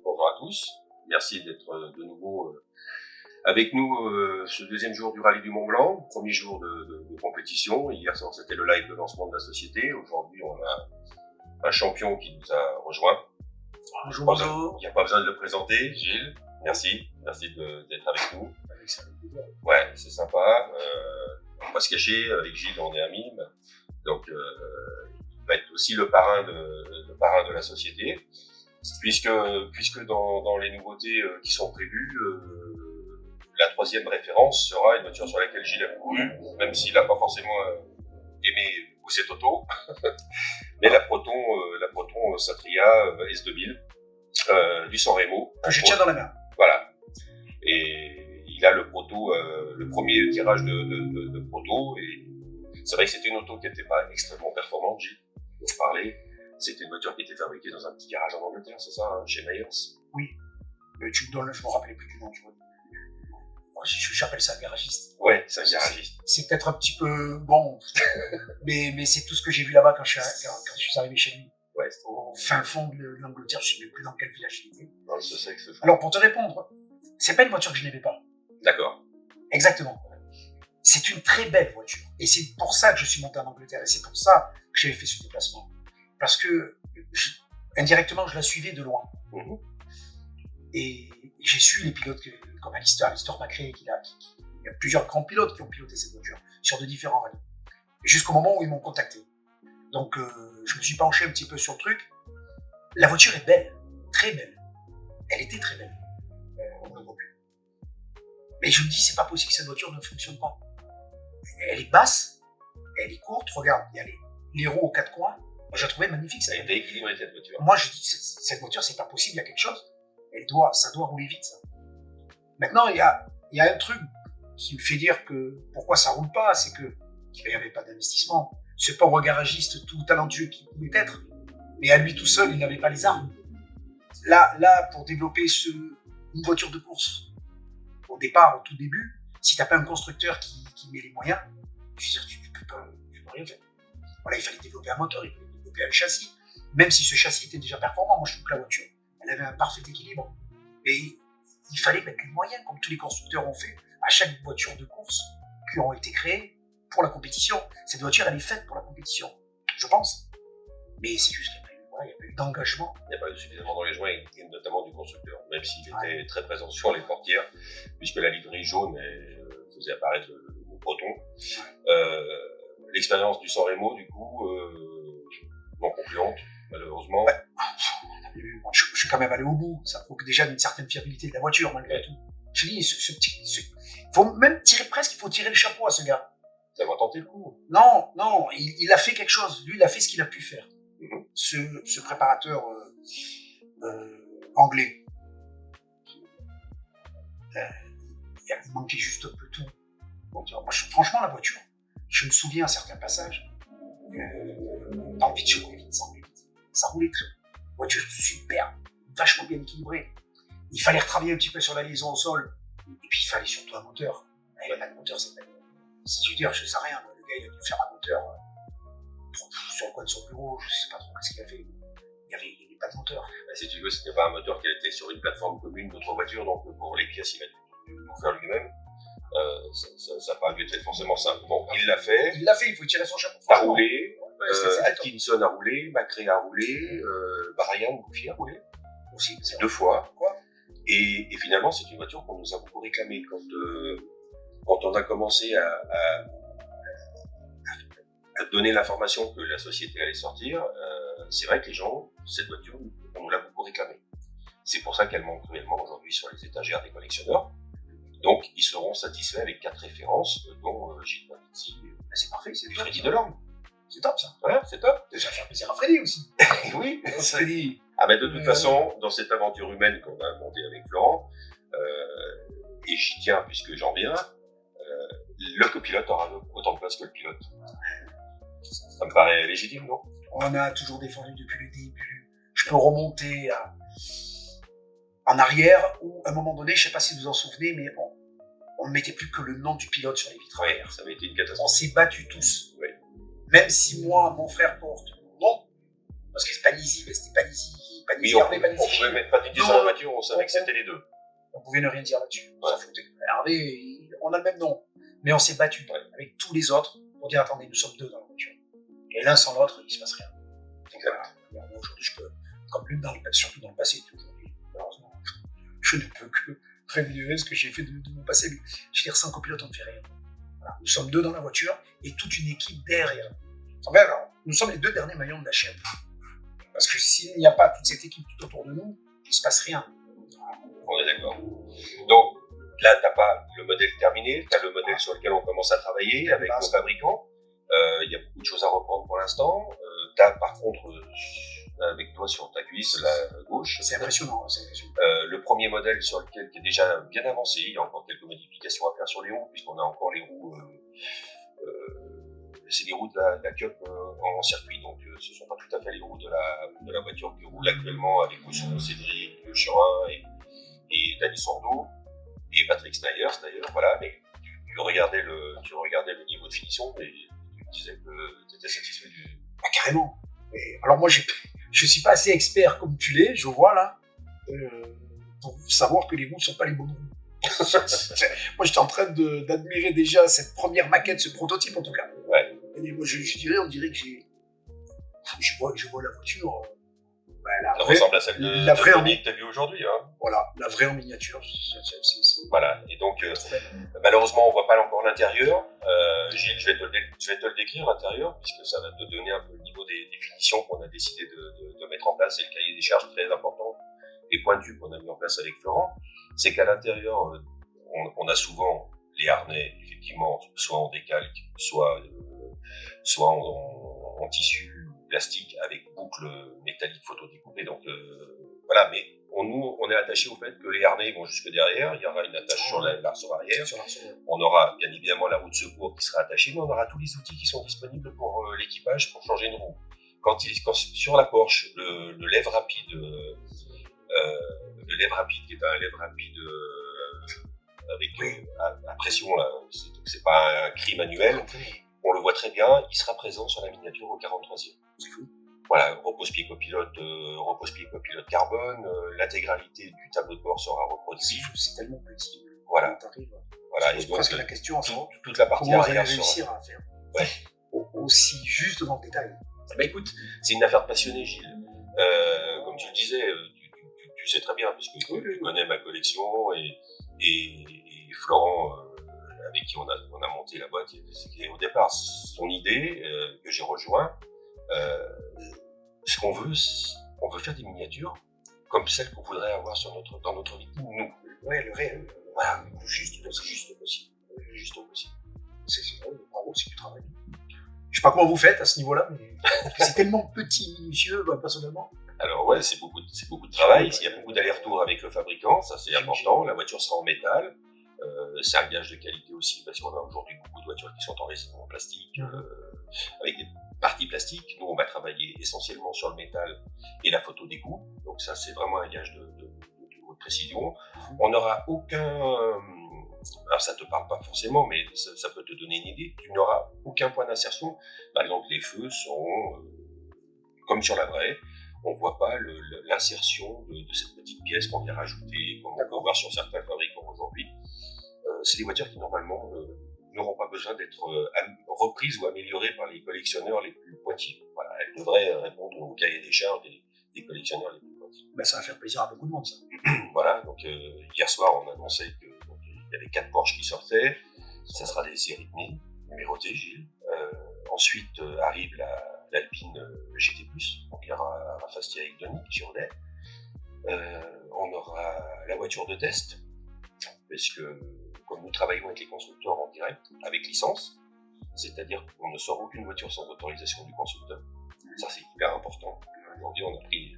Bonjour à tous, merci d'être de nouveau avec nous ce deuxième jour du Rallye du Mont Blanc, premier jour de compétition. Hier soir c'était le live de lancement de la société, aujourd'hui on a un champion qui nous a rejoint. Bonjour. Il n'y a pas besoin de le présenter, Gilles, merci d'être avec nous. Ouais, c'est sympa, on va pas se cacher, avec Gilles on est amis, donc il va être aussi le parrain de la société. Puisque dans les nouveautés qui sont prévues, la troisième référence sera une voiture sur laquelle Gilles a couru, même s'il n'a pas forcément aimé cette auto, mais la Proton Satria S2000 du San Remo. Que je tiens dans la main. Voilà. Et il a le proto, le premier tirage de proto, et c'est vrai que c'était une auto qui n'était pas extrêmement performante, Gilles, pour parler. C'était une voiture qui était fabriquée dans un petit garage en Angleterre, c'est ça, hein, chez Myers? Oui. Tu me donnes, je me rappelais plus du nom, tu vois. J'appelle ça un garagiste. Ouais, c'est un garagiste. C'est peut-être un petit peu bon, mais c'est tout ce que j'ai vu là-bas quand je suis arrivé chez lui. Ouais, au fin fond de l'Angleterre, je ne sais même plus dans quel village il était. Dans le Sussex. Alors pour te répondre, c'est pas une voiture que je n'aimais pas. D'accord. Exactement. C'est une très belle voiture. Et c'est pour ça que je suis monté en Angleterre. Et c'est pour ça que j'avais fait ce déplacement. Parce que indirectement, je la suivais de loin. Mmh. Et j'ai su les pilotes comme Alistair McRae, il y a plusieurs grands pilotes qui ont piloté cette voiture sur de différents rallyes. Jusqu'au moment où ils m'ont contacté. Donc je me suis penché un petit peu sur le truc. La voiture est belle, très belle. Elle était très belle. On ne le voit plus. Mais je me dis, c'est pas possible que cette voiture ne fonctionne pas. Elle est basse, elle est courte. Regarde, il y a les roues aux quatre coins. Moi, je la trouvais magnifique. Ça a été équilibré cette voiture. Moi, je dis, cette voiture, c'est pas possible, il y a quelque chose. Ça doit rouler vite, ça. Maintenant, il y a un truc qui me fait dire que pourquoi ça roule pas, c'est que il n'y avait pas d'investissement. Ce pauvre garagiste tout talentueux qu'il pouvait être, mais à lui tout seul, il n'avait pas les armes. Là, pour développer une voiture de course, au départ, au tout début, si tu n'as pas un constructeur qui met les moyens, je veux dire, tu peux rien faire. Voilà, il fallait développer un moteur, il fallait développer un châssis, même si ce châssis était déjà performant. Moi, je trouve que la voiture, elle avait un parfait équilibre. Mais il fallait mettre les moyens, comme tous les constructeurs ont fait, à chaque voiture de course qui ont été créées pour la compétition. Cette voiture, elle est faite pour la compétition, je pense. Mais c'est juste qu'il n'y a pas eu d'engagement. Il n'y a pas eu suffisamment d'engagement, et notamment du constructeur, même s'il était très présent sur les portières, puisque la livrée jaune faisait apparaître le mot Proton. L'expérience du San Remo, du coup, non concluante, malheureusement. Ouais. Je suis quand même allé au bout. Ça prouve déjà d'une certaine fiabilité de la voiture, malgré tout. Je dis, faut même presque, il faut tirer le chapeau à ce gars. Ça va tenter le coup. Non, il a fait quelque chose. Lui, il a fait ce qu'il a pu faire. Mmh. Ce préparateur anglais. Il manquait juste un peu tout. Donc, moi, franchement, la voiture, je me souviens à certains passages, dans le vide, ça roulait vite. Ça roulait très bien. Voiture super, vachement bien équilibrée. Il fallait retravailler un petit peu sur la liaison au sol. Et puis il fallait surtout un moteur. Il n'y avait pas de moteur, c'est pas. Si tu veux dire, je sais rien, le gars il a dû faire un moteur sur le coin de son bureau, je sais pas trop ce qu'il a fait. Il n'y avait pas de moteur. Bah, si tu veux, c'était pas un moteur qui était sur une plateforme commune d'autres voitures, donc pour les pièces, il a dû tout faire lui-même. Ça n'a pas dû être forcément simple. Bon, il l'a fait. Il faut tirer son chapeau. A roulé. Atkinson a roulé, McRae a roulé, Brian Goofy a roulé. Aussi, 2 fois. Quoi. Et finalement, c'est une voiture qu'on nous a beaucoup réclamée. Quand on a commencé à donner l'information que la société allait sortir, c'est vrai que les gens, cette voiture, on nous l'a beaucoup réclamée. C'est pour ça qu'elle manque cruellement aujourd'hui sur les étagères des collectionneurs. Donc, ils seront satisfaits avec 4 références, dont Gilles Bandizzi. C'est parfait, c'est du Freddy Delorme. C'est top, ça. Ouais, c'est top. Ça fait plaisir à Freddy aussi. Oui, Freddy. Ah ben de toute façon, dans cette aventure humaine qu'on a montée avec Florent, et j'y tiens puisque j'en viens, le copilote aura autant de place que le pilote. Ça me paraît légitime, non? On a toujours défendu depuis le début. Je peux remonter en arrière, où à un moment donné, je ne sais pas si vous vous en souvenez, mais on ne mettait plus que le nom du pilote sur les vitres arrière. Ouais, ça avait été une catastrophe. On s'est battus tous. Oui. Même si moi, mon frère porte mon nom, lisible, c'était pas lisible, pas Oui, lisible, on pas lisible. pouvait mettre pas d'idée sur la voiture, on savait que c'était les deux. On pouvait ne rien dire là-dessus. On Ouais. s'en foutait. Hervé, on a le même nom. Mais on s'est battu avec tous les autres pour dire attendez, nous sommes deux dans la voiture. Et l'un sans l'autre, il se passe rien. Exact. Voilà. Aujourd'hui, je peux, comme surtout dans le passé, aujourd'hui, malheureusement, je ne peux que rémunérer ce que j'ai fait de mon passé. Mais je veux dire, sans copilote, on ne fait rien. Voilà. Nous sommes deux dans la voiture et toute une équipe derrière. Enfin, alors, nous sommes les deux derniers maillons de la chaîne. Parce que s'il n'y a pas toute cette équipe tout autour de nous, il ne se passe rien. On est d'accord. Donc, là, tu n'as pas le modèle terminé, tu as le modèle sur lequel on commence à travailler avec nos fabricants. Il y a beaucoup de choses à reprendre pour l'instant. Tu as par contre, avec toi sur ta cuisse, la gauche, c'est impressionnant. C'est impressionnant. le premier modèle sur lequel qui est déjà bien avancé, il y a encore quelques modifications à faire sur les roues, puisqu'on a encore les roues, c'est les roues de la Cup en circuit, donc ce ne sont pas tout à fait les roues de la voiture qui roule actuellement avec Ousson, Cédric, Churin et Danny Sordo et Patrick Snyder d'ailleurs, voilà, mais tu regardais le niveau de finition et tu disais que tu étais satisfait du... Ah, carrément. Et alors moi, je suis pas assez expert comme tu l'es, je vois là, pour savoir que les roues ne sont pas les bonnes roues. Moi, j'étais en train d'admirer déjà cette première maquette, ce prototype en tout cas. Ouais. Et moi, je dirais, on dirait que je vois la voiture. Ça ressemble à celle de Tony que tu as vue aujourd'hui. Hein. Voilà, la vraie en miniature. Voilà, et donc malheureusement on voit pas encore l'intérieur. Je vais te le décrire l'intérieur, puisque ça va te donner un peu le niveau des finitions qu'on a décidé de mettre en place et le cahier des charges très important et pointu qu'on a mis en place avec Florent. C'est qu'à l'intérieur, on a souvent les harnais, effectivement, soit en décalque, soit en tissu plastique avec boucle métallique photodécoupée. Donc voilà, mais on est attaché au fait que les harnais vont jusque derrière, il y aura une attache sur l'arceau arrière, on aura bien évidemment la roue de secours qui sera attachée, mais on aura tous les outils qui sont disponibles pour l'équipage pour changer une roue. Quand sur la Porsche, le lève rapide, qui est un lève rapide avec à pression, là, c'est pas un cri manuel, on le voit très bien, il sera présent sur la miniature au 43e. C'est fou. Voilà, repose-pied copilote carbone, l'intégralité du tableau de bord sera reproduit. C'est tellement petit. Voilà. Voilà. Je pose presque la question, toute la partie comment vous allez arrière réussir à faire aussi juste dans le détail. Bah écoute, c'est une affaire de passionné, Gilles. Comme tu le disais, tu sais très bien, parce que tu connais ma collection et Florent, avec qui on a monté la boîte, qui au départ son idée que j'ai rejoint. Ce qu'on veut, on veut faire des miniatures comme celles qu'on voudrait avoir dans notre vie. Nous. Ouais, le réel. Voilà, juste possible. C'est bravo, c'est du travail. Je sais pas comment vous faites à ce niveau-là, mais c'est tellement petit, minutieux, personnellement. Alors ouais, c'est beaucoup de travail. Il y a beaucoup d'allers-retours avec le fabricant, ça c'est important. La voiture sera en métal. C'est un gage de qualité aussi, parce qu'on a aujourd'hui beaucoup de voitures qui sont en résine, en plastique, avec des parties plastiques. Nous, on va travailler essentiellement sur le métal et la photo d'égout. Donc ça, c'est vraiment un gage de précision. On n'aura aucun... alors ça te parle pas forcément, mais ça peut te donner une idée. Tu n'auras aucun point d'insertion. Par exemple, les feux sont comme sur la vraie. On ne voit pas l'insertion de cette petite pièce qu'on vient rajouter, comme on peut voir sur certains fabricants aujourd'hui. C'est des voitures qui, normalement, n'auront pas besoin d'être reprises ou améliorées par les collectionneurs les plus pointilleux. Voilà, elles devraient répondre au cahier des charges des collectionneurs les plus pointilleux. Ben, ça va faire plaisir à beaucoup de monde, ça. Voilà, donc hier soir, on annonçait qu'il y avait 4 Porsche qui sortaient. Ça sera des séries numérotées, Gilles. Ensuite arrive l'Alpine GT+, donc il y aura un Fastia Ioniq, Gironais. On aura la voiture de test, parce que comme nous travaillons avec les constructeurs en direct, avec licence, c'est-à-dire qu'on ne sort aucune voiture sans autorisation du constructeur. Ça, c'est hyper important. Aujourd'hui, on a pris,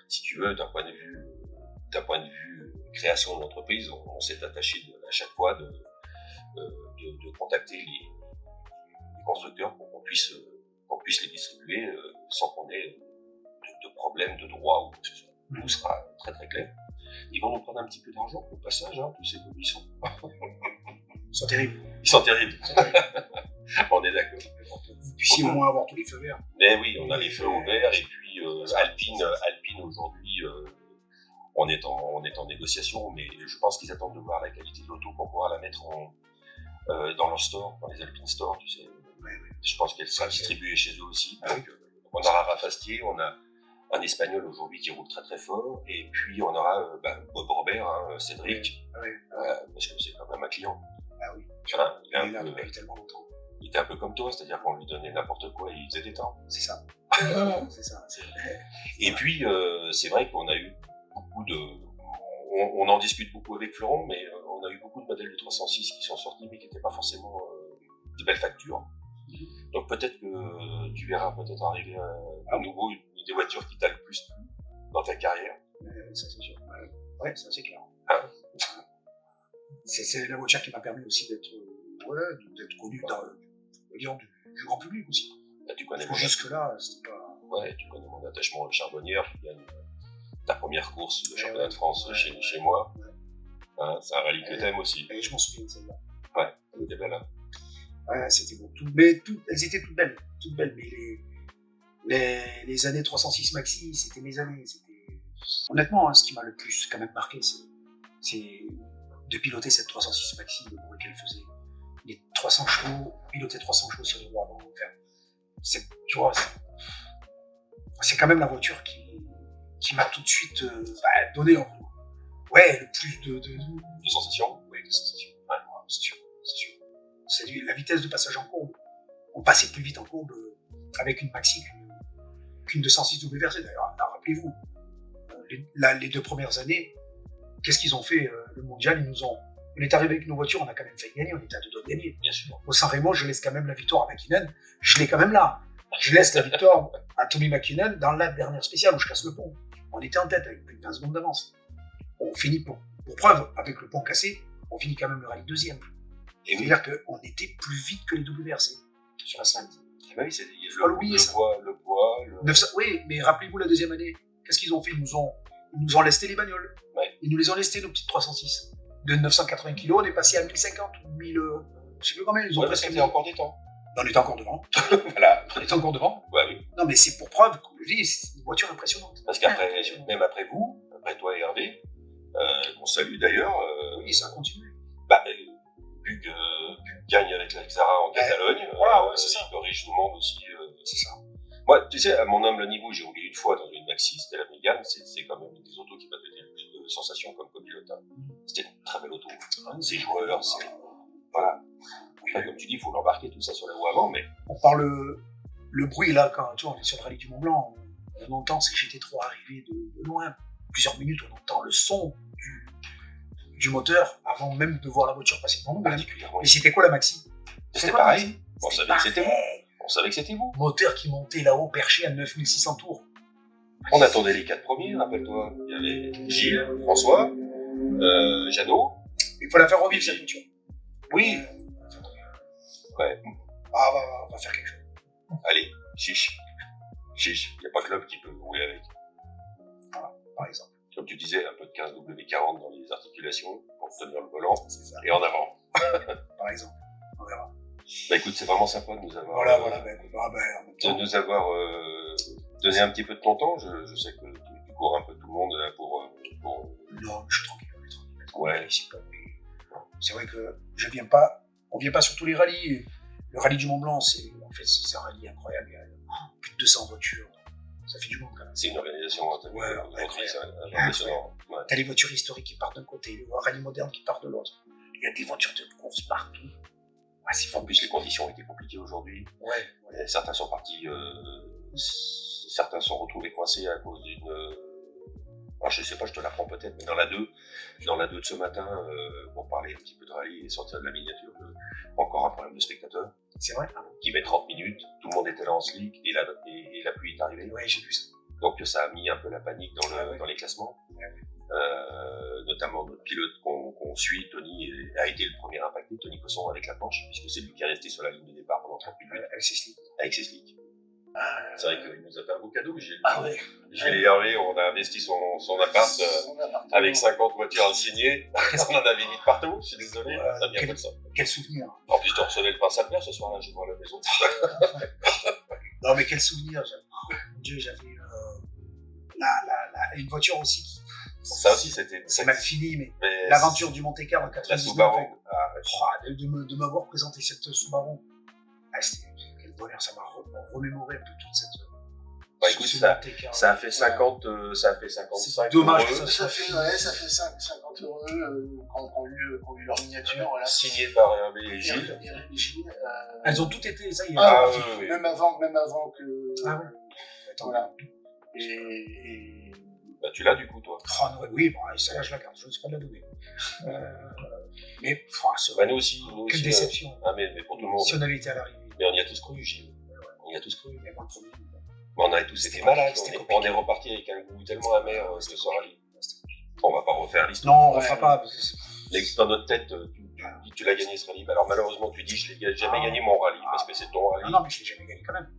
si tu veux, d'un point de vue création d'entreprise, on s'est attaché à chaque fois de contacter les constructeurs pour qu'on puisse les distribuer sans qu'on ait de problème de droit ou quoi que ce soit. Tout sera très très clair. Ils vont nous prendre un petit peu d'argent au passage, tous ces commissions. Ils sont terribles. Ils sont terribles. On est d'accord. Vous puissiez au moins avoir tous les feux verts. Mais oui, on a les feux au vert et puis Alpine aujourd'hui, on est en négociation, mais je pense qu'ils attendent de voir la qualité de l'auto pour pouvoir la mettre dans leur store, dans les Alpine Store, tu sais. Je pense qu'elle sera distribuée chez eux aussi. Donc, on aura Rafa Astier, on a un Espagnol aujourd'hui qui roule très très fort, et puis on aura Bob Robert, Cédric, parce que c'est quand même un client. Ah oui. Il est là depuis tellement longtemps. Il était un peu comme toi, c'est-à-dire qu'on lui donnait n'importe quoi et il faisait des temps. C'est ça. C'est ça. Et puis, c'est vrai qu'on a eu beaucoup de... On en discute beaucoup avec Florent, mais on a eu beaucoup de modèles de 306 qui sont sortis, mais qui n'étaient pas forcément de belles factures. Donc peut-être que tu verras peut-être arriver à nouveau des voitures qui t'allent plus dans ta carrière. Ça c'est sûr. Ouais, ça c'est clair. C'est la voiture qui m'a permis aussi d'être connu du grand public aussi. Là, tu connais jusque-là, c'était pas... Ouais, tu connais mon attachement à Charbonnière, qui gagne ta première course de championnat de France chez moi. C'est un rallye que t'aimes aussi. Et je m'en souviens de celle-là. Ouais, elle était belle. Ouais, c'était bon. Elles étaient toutes belles, mais les années 306 Maxi, c'était mes années. Honnêtement, ce qui m'a le plus quand même marqué, c'est de piloter cette 306 Maxi, le bruit qu'elle faisait. Les 300 chevaux, piloter 300 chevaux sur les roues avant. Tu vois, c'est quand même la voiture qui m'a tout de suite donné le plus de sensations. Oui, de sensations. Ouais, c'est sûr. C'est la vitesse de passage en courbe. On passait plus vite en courbe avec une Maxi qu'une 206 WRC. D'ailleurs, rappelez-vous, les 2 premières années, qu'est-ce qu'ils ont fait le mondial? On est arrivé avec nos voitures, on a quand même fait gagner, on était à 2 doigts de gagner. Bien sûr. Au San-Remo, je laisse quand même la victoire à McKinnon. Je l'ai quand même là. Je laisse la victoire à Tommy McKinnon dans la dernière spéciale où je casse le pont. On était en tête avec plus de 20 secondes d'avance. On finit pour preuve, avec le pont cassé, on finit quand même le rallye 2e. C'est-à-dire qu'on était plus vite que les WRC sur l'asphalte. Oui, c'est le poids. Oui, mais rappelez-vous la 2e année, qu'est-ce qu'ils ont fait? Ils nous ont lesté les bagnoles. Ouais. Ils nous les ont lestés, nos petites 306. De 980 kg, on est passé à 1050 ou 1000. Je sais plus combien, ils ont presque. C'était encore des temps. On était encore devant. Voilà. On était encore devant. Ouais, oui. Non, mais c'est pour preuve, comme je dis, c'est une voiture impressionnante. Parce qu'après, même après vous, après toi et Hervé, qu'on salue d'ailleurs. Oui, ça a continué. Hugues gagne avec la Xara en Catalogne. C'est ça. Il corrige tout le monde aussi. C'est ça. Moi, tu sais, à mon humble niveau, j'ai roulé une fois dans une Maxi, c'était la Mégane, c'est quand même une des autos qui m'a donné le plus de sensations comme copilote. C'était une très belle auto. C'est joueur, voilà. Après, comme tu dis, il faut l'embarquer tout ça sur la roue avant, mais... On parle le bruit, là, quand on est sur le rallye du Mont Blanc, on entend ces GT3 arriver de loin. Plusieurs minutes, on entend le son du moteur avant même de voir la voiture passer devant nous. Particulièrement. Et c'était quoi la Maxi? C'était pareil. On savait que c'était vous. On savait que c'était vous. Moteur qui montait là-haut, perché à 9600 tours. On attendait les 4 premiers, rappelle-toi. Il y avait Gilles, François, Jeannot. Il faut la faire revivre, cette voiture. Oui. Ouais. On va faire quelque chose. Allez, chiche. Il n'y a pas club qui peut rouler avec. Voilà, par exemple. Comme tu disais, un peu de 15W40 dans les articulations pour tenir le volant. C'est ça. Et en avant. Par exemple. On verra. Écoute, c'est vraiment sympa de nous avoir... de nous avoir donné un petit peu de ton temps. Je sais que tu cours un peu tout le monde pour... Non, je suis tranquille. Ouais. C'est vrai que on vient pas sur tous les rallyes. Le rallye du Mont Blanc, c'est un rallye incroyable. Il y a plus de 200 voitures. Ça fait du monde quand même. C'est une organisation impressionnante. Ouais. T'as les voitures historiques qui partent d'un côté, le rallye moderne qui part de l'autre. Il y a des voitures de course partout. Ouais, en plus, les conditions étaient compliquées aujourd'hui. Ouais. Certains sont partis, certains sont retrouvés coincés à cause d'une... je sais pas, je te l'apprends peut-être, mais dans la 2 de ce matin, pour parler un petit peu de rallye et sortir de la miniature, encore un problème de spectateurs. C'est vrai. Qui met 30 minutes, tout le monde était là en slick, et la pluie est arrivée. Ouais, j'ai vu ça. Donc ça a mis un peu la panique dans les classements. Notamment notre pilote qu'on suit, Tony, a été le premier impacté, Tony Cosson, avec la planche, puisque c'est lui qui est resté sur la ligne de départ pendant 30 minutes. Avec ses slicks. C'est vrai qu'il nous a fait un beau cadeau, Gilles. Ouais. Gilles et Hervé, on a investi son appart avec 50 voitures insignées. On en avait mis de partout, je suis désolé. Ça vient comme ça. Quel souvenir. En plus, tu recevais le prince à ce soir-là, je vois à la maison. Non, mais quel souvenir. Mon Dieu, une voiture aussi qui... Ça aussi, c'était... C'est mal fini, mais Mais l'aventure du Monte-Carlo en la 99, Subaru. Ah, de m'avoir présenté cette Subaru, quel bonheur, ça m'a remémoré un peu toute cette... bah écoute, ça a fait 50, ça a fait 55 C'est dommage heureux, que Ça fait 50 euros qu'on eu leur miniature. Voilà. signé par Hervé et Gilles. Gilles, Elles ont toutes été, ça y est. Ah, oui, oui. même avant que. Ah ouais. Attends, Voilà. Et Bah tu l'as du coup, toi. oh, oui, bon, celle-là, je la garde, je ne sais pas de la donner. Mais, c'est Bah nous aussi. quelle déception. Mais pour tout le monde. Si on avait été à l'arrivée. Mais on y a tous cru, Gilles. On y a tous cru. Mais moi, le premier, Mais on a tous été C'était malades. compliqué, On est reparti avec un goût tellement amer de ce rallye. On va pas refaire l'histoire. non, on ne fera pas. Parce que Mais dans notre tête, tu l'as gagné ce rallye. Alors malheureusement, tu dis je l'ai jamais gagné mon rallye parce que c'est ton rallye. non, mais je ne l'ai jamais gagné quand même.